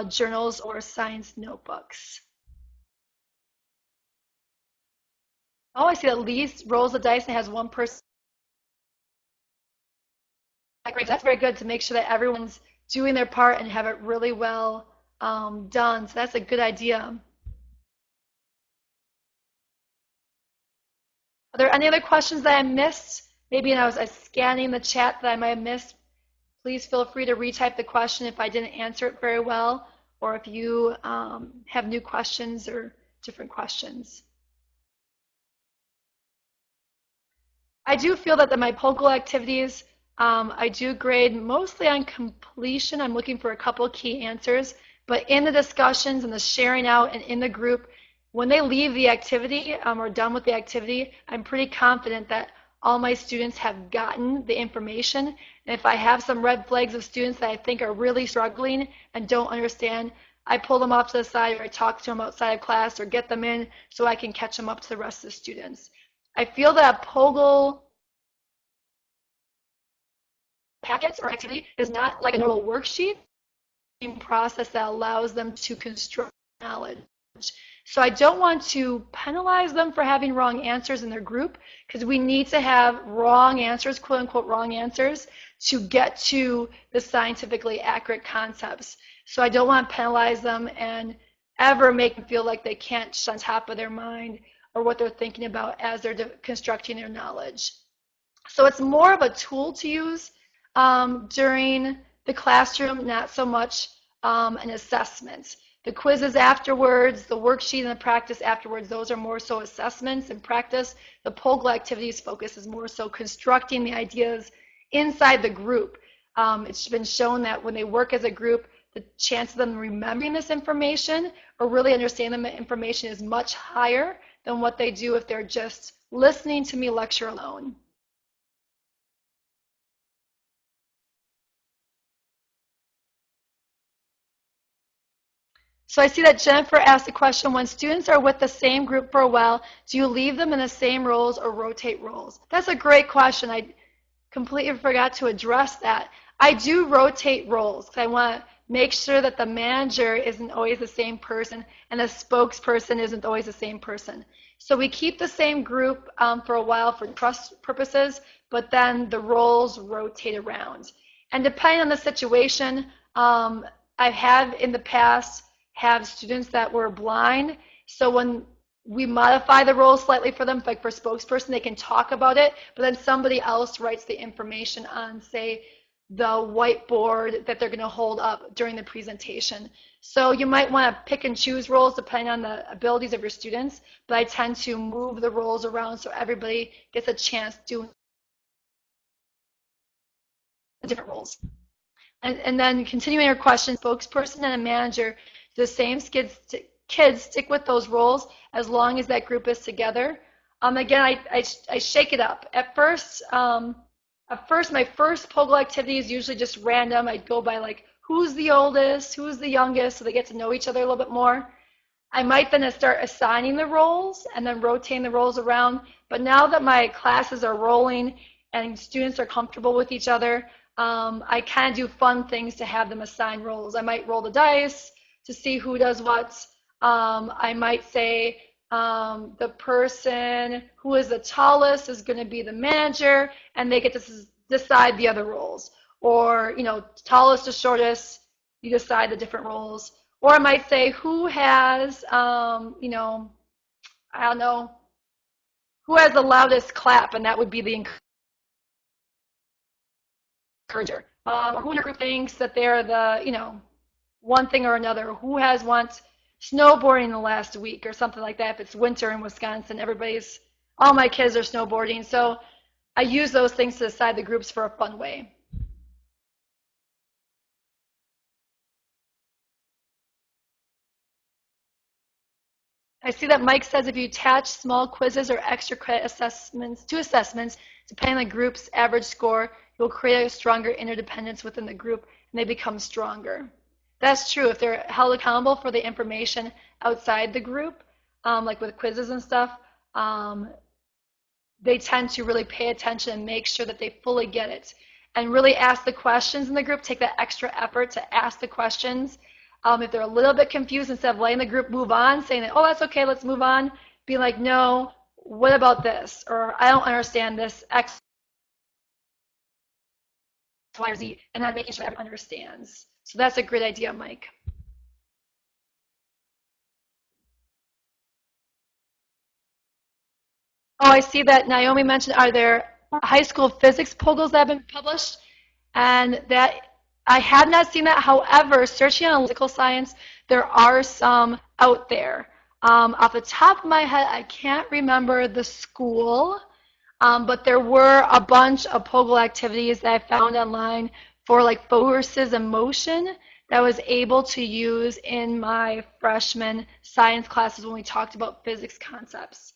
journals or science notebooks. Oh, I see that Lee rolls the dice and has one person. That's very good to make sure that everyone's doing their part and have it really well done. So that's a good idea. Are there any other questions that I missed? Maybe when I was scanning the chat that I might have missed. Please feel free to retype the question if I didn't answer it very well, or if you have new questions or different questions. I do feel that my POGIL activities, I do grade mostly on completion. I'm looking for a couple of key answers, but in the discussions and the sharing out and in the group, when they leave the activity or done with the activity, I'm pretty confident that all my students have gotten the information. And if I have some red flags of students that I think are really struggling and don't understand, I pull them off to the side, or I talk to them outside of class, or get them in so I can catch them up to the rest of the students. I feel that a POGIL packets or activity is not like a normal worksheet process that allows them to construct knowledge. So I don't want to penalize them for having wrong answers in their group, because we need to have wrong answers, quote unquote wrong answers, to get to the scientifically accurate concepts. So I don't want to penalize them and ever make them feel like they can't stay on top of their mind or what they're thinking about as they're constructing their knowledge. So it's more of a tool to use during the classroom, not so much an assessment. The quizzes afterwards, the worksheet and the practice afterwards, those are more so assessments and practice. The POGIL activities focus is more so constructing the ideas inside the group. It's been shown that when they work as a group, the chance of them remembering this information or really understanding the information is much higher than what they do if they're just listening to me lecture alone. So I see that Jennifer asked the question, when students are with the same group for a while, do you leave them in the same roles or rotate roles? That's a great question. I completely forgot to address that. I do rotate roles because I want to make sure that the manager isn't always the same person and the spokesperson isn't always the same person. So we keep the same group for a while for trust purposes, but then the roles rotate around. And depending on the situation, I have in the past have students that were blind. So when we modify the roles slightly for them, like for spokesperson, they can talk about it, but then somebody else writes the information on, say, the whiteboard that they're going to hold up during the presentation. So you might want to pick and choose roles depending on the abilities of your students, but I tend to move the roles around so everybody gets a chance to do different roles. And then continuing your question, spokesperson and a manager, the same kids stick with those roles as long as that group is together. Again, I shake it up. At first, my first POGL activity is usually just random. I'd go by like, who's the oldest, who's the youngest, so they get to know each other a little bit more. I might then start assigning the roles and then rotating the roles around. But now that my classes are rolling and students are comfortable with each other, I kind of do fun things to have them assign roles. I might roll the dice to see who does what. I might say the person who is the tallest is going to be the manager, and they get to decide the other roles. Or, tallest to shortest, you decide the different roles. Or I might say who has, I don't know, who has the loudest clap, and that would be the encourager. Who in your group thinks that they're the, one thing or another. Who has went snowboarding the last week or something like that. If it's winter in Wisconsin, all my kids are snowboarding. So I use those things to decide the groups for a fun way. I see that Mike says if you attach small quizzes or extra credit assessments to assessments, depending on the group's average score, you'll create a stronger interdependence within the group and they become stronger. That's true. If they're held accountable for the information outside the group, like with quizzes and stuff, they tend to really pay attention and make sure that they fully get it. And really ask the questions in the group, take that extra effort to ask the questions. If they're a little bit confused, instead of letting the group move on, saying that, oh, that's okay, let's move on, be like, no, what about this? Or I don't understand this, X, Y, or Z, and then making sure everyone understands. So that's a great idea, Mike. Oh, I see that Naomi mentioned, are there high school physics POGLs that have been published? And that I have not seen that. However, searching on political science, there are some out there. Off the top of my head, I can't remember the school, but there were a bunch of POGL activities that I found online for like forces in motion that I was able to use in my freshman science classes when we talked about physics concepts.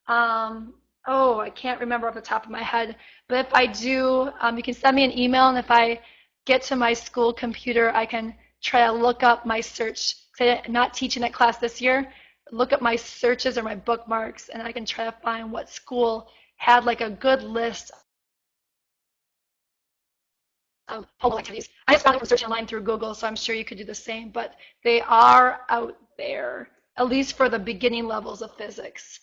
Oh, I can't remember off the top of my head, but if I do, you can send me an email, and if I get to my school computer, I can try to look up my search. I'm not teaching that class this year. Look up my searches or my bookmarks, and I can try to find what school had like a good list of POGL activities. I just found it from searching online through Google, so I'm sure you could do the same, but they are out there, at least for the beginning levels of physics.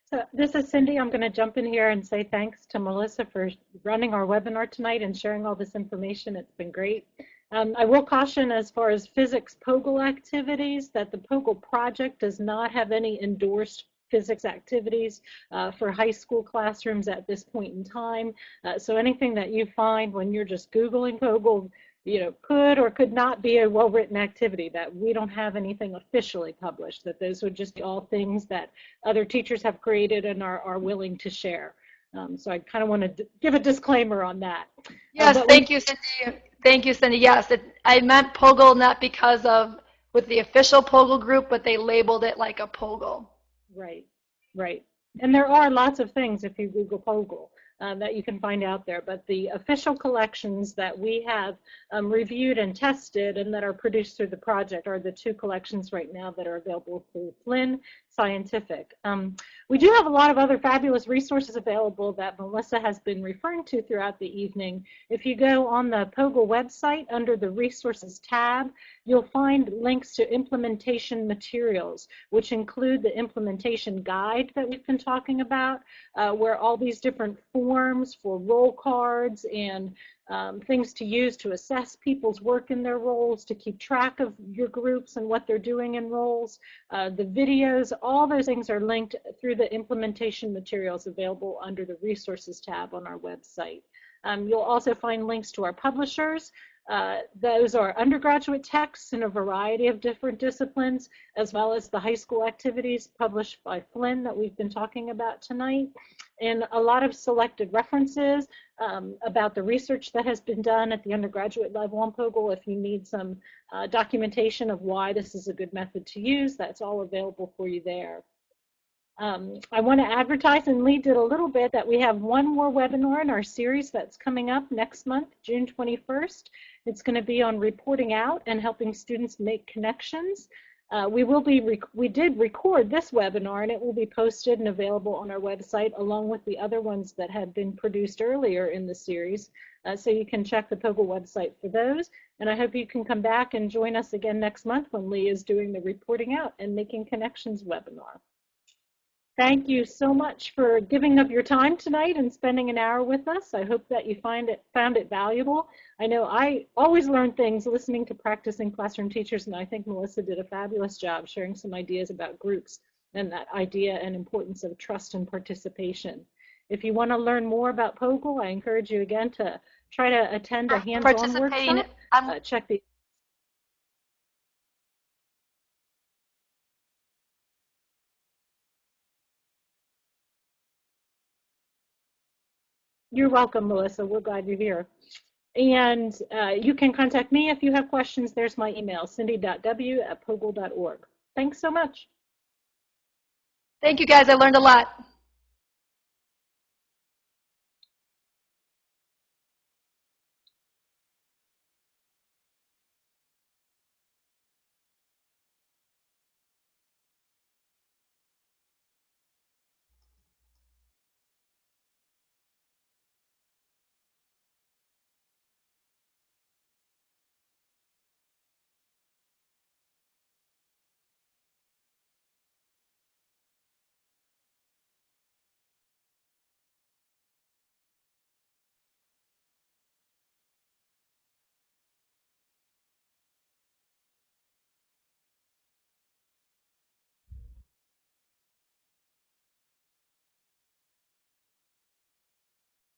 So this is Cindy. I'm going to jump in here and say thanks to Melissa for running our webinar tonight and sharing all this information. It's been great. I will caution as far as physics POGL activities that the POGL project does not have any endorsed physics activities for high school classrooms at this point in time. So anything that you find when you're just Googling POGL, could or could not be a well-written activity, that we don't have anything officially published, that those would just be all things that other teachers have created and are willing to share. So I kind of want to give a disclaimer on that. Yes, thank you, Cindy. Thank you, Cindy. Yes, I meant POGL not because of with the official POGL group, but they labeled it like a POGL. Right, right. And there are lots of things if you Google POGL. that you can find out there. But the official collections that we have reviewed and tested and that are produced through the project are the 2 collections right now that are available through Flynn Scientific. We do have a lot of other fabulous resources available that Melissa has been referring to throughout the evening. If you go on the POGIL website under the Resources tab, you'll find links to implementation materials, which include the implementation guide that we've been talking about, where all these different forms for roll cards and things to use to assess people's work in their roles, to keep track of your groups and what they're doing in roles, the videos, all those things are linked through the implementation materials available under the Resources tab on our website. You'll also find links to our publishers. Those are undergraduate texts in a variety of different disciplines, as well as the high school activities published by Flynn that we've been talking about tonight, and a lot of selected references about the research that has been done at the undergraduate level on POGIL. If you need some documentation of why this is a good method to use, that's all available for you there. I want to advertise, and Lee did a little bit, that we have one more webinar in our series that's coming up next month, June 21st. It's going to be on reporting out and helping students make connections. We did record this webinar, and it will be posted and available on our website along with the other ones that have been produced earlier in the series. So you can check the POGIL website for those. And I hope you can come back and join us again next month when Lee is doing the reporting out and making connections webinar. Thank you so much for giving up your time tonight and spending an hour with us. I hope that you found it valuable. I know I always learn things listening to practicing classroom teachers, and I think Melissa did a fabulous job sharing some ideas about groups and that idea and importance of trust and participation. If you want to learn more about POGIL, I encourage you again to try to attend a hands-on workshop. Check the You're welcome, Melissa. We're glad you're here. And you can contact me if you have questions. There's my email, cindy.w@pogil.org. Thanks so much. Thank you, guys. I learned a lot.